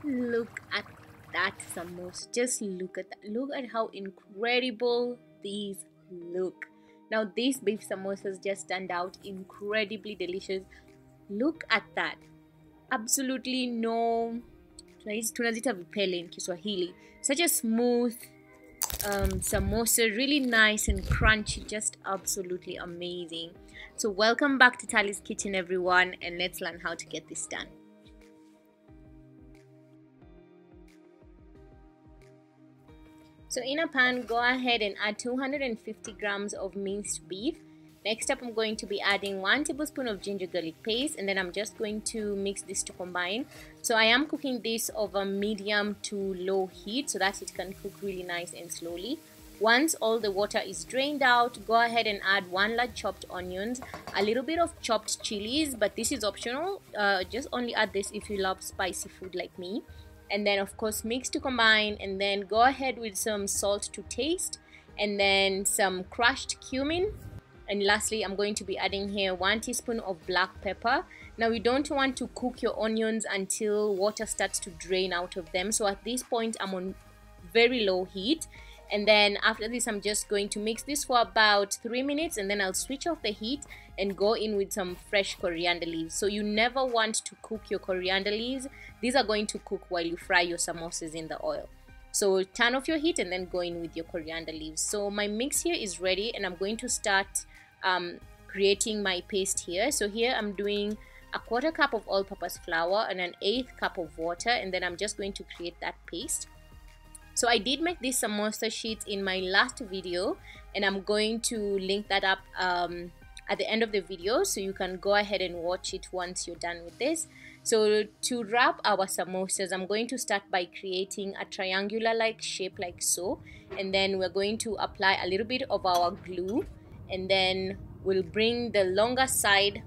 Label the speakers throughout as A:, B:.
A: Look at that samosa. Just look at that. Look at how incredible these look. Now these beef samosas just turned out incredibly delicious. Look at that. Absolutely no tunazita vipele in Kiswahili. Such a smooth samosa, really nice and crunchy, just absolutely amazing. So welcome back to Tali's Kitchen, everyone, and let's learn how to get this done. So in a pan, go ahead and add 250 grams of minced beef. Next up, I'm going to be adding 1 tablespoon of ginger garlic paste, and then I'm just going to mix this to combine. So I am cooking this over medium to low heat so that it can cook really nice and slowly. Once all the water is drained out, go ahead and add 1 large chopped onions, a little bit of chopped chilies, but this is optional. Just only add this if you love spicy food like me. And then of course mix to combine, and then go ahead with some salt to taste, and then some crushed cumin. And lastly, I'm going to be adding here 1 teaspoon of black pepper. Now you don't want to cook your onions until water starts to drain out of them. So at this point I'm on very low heat, and then after this I'm just going to mix this for about 3 minutes, and then I'll switch off the heat and go in with some fresh coriander leaves. So you never want to cook your coriander leaves. These are going to cook while you fry your samosas in the oil. So turn off your heat and then go in with your coriander leaves. So my mix here is ready, and I'm going to start creating my paste here. So here I'm doing a 1/4 cup of all-purpose flour and an 1/8 cup of water, and then I'm just going to create that paste. So I did make this samosa sheet in my last video, and I'm going to link that up at the end of the video, so you can go ahead and watch it once you're done with this. So to wrap our samosas, I'm going to start by creating a triangular like shape like so, and then we're going to apply a little bit of our glue, and then we'll bring the longer side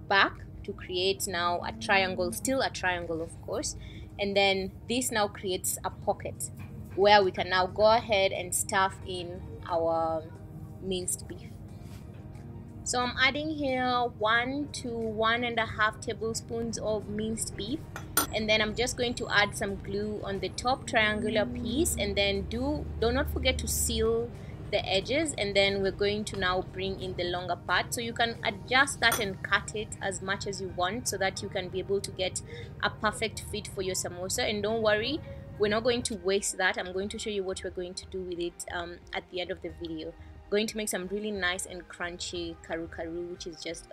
A: back to create now a triangle, still a triangle of course, and then this now creates a pocket where we can now go ahead and stuff in our minced beef. So I'm adding here 1 to 1.5 tablespoons of minced beef, and then I'm just going to add some glue on the top triangular piece, and then do not forget to seal the edges, and then we're going to now bring in the longer part. So you can adjust that and cut it as much as you want so that you can be able to get a perfect fit for your samosa. And don't worry, we're not going to waste that. I'm going to show you what we're going to do with it at the end of the video. Going to make some really nice and crunchy karu karu, which is just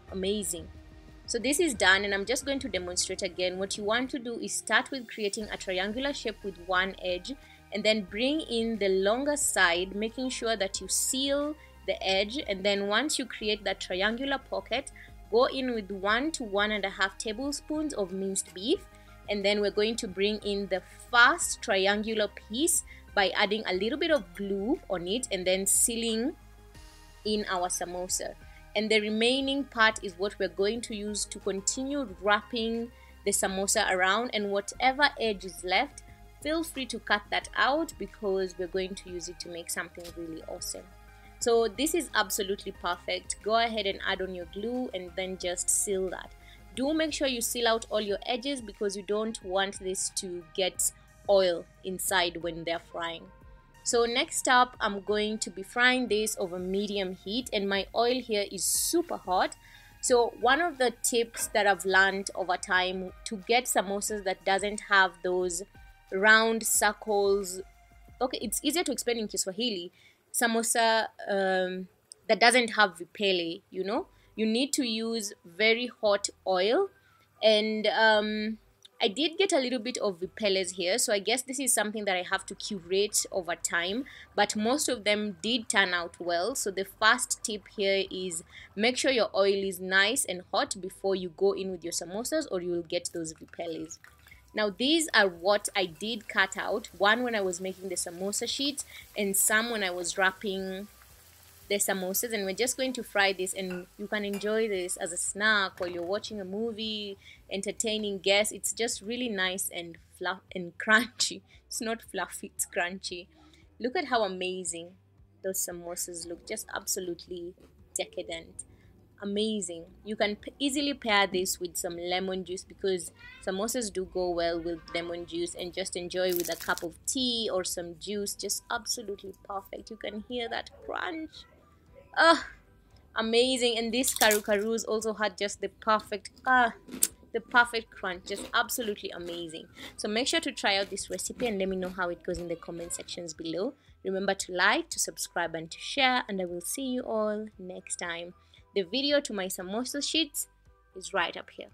A: amazing. So this is done, and I'm just going to demonstrate again. What you want to do is start with creating a triangular shape with one edge, and then bring in the longer side, making sure that you seal the edge. And then once you create that triangular pocket, go in with 1 to 1.5 tablespoons of minced beef, and then we're going to bring in the first triangular piece by adding a little bit of glue on it and then sealing in our samosa. And the remaining part is what we're going to use to continue wrapping the samosa around, and whatever edge is left, feel free to cut that out because we're going to use it to make something really awesome. So this is absolutely perfect. Go ahead and add on your glue and then just seal that. Do make sure you seal out all your edges because you don't want this to get oil inside when they're frying. So next up, I'm going to be frying this over medium heat, and my oil here is super hot. So one of the tips that I've learned over time to get samosas that doesn't have those round circles, okay, it's easier to explain in Kiswahili, samosa that doesn't have vipele, you know, you need to use very hot oil. And I did get a little bit of vipeles here, so I guess this is something that I have to curate over time, but most of them did turn out well. So the first tip here is make sure your oil is nice and hot before you go in with your samosas, or you will get those vipeles. Now these are what I did cut out, one when I was making the samosa sheets and some when I was wrapping the samosas, and we're just going to fry this, and you can enjoy this as a snack while you're watching a movie, entertaining guests. It's just really nice and fluff and crunchy. It's not fluffy, it's crunchy. Look at how amazing those samosas look, just absolutely decadent. amazing. You can easily pair this with some lemon juice because samosas do go well with lemon juice, and just enjoy with a cup of tea or some juice. Just absolutely perfect. You can hear that crunch. Amazing. And these karus also had just the perfect crunch, just absolutely amazing. So make sure to try out this recipe and let me know how it goes in the comment sections below. Remember to like, to subscribe, and to share, and I will see you all next time. The video to my samosa sheets is right up here.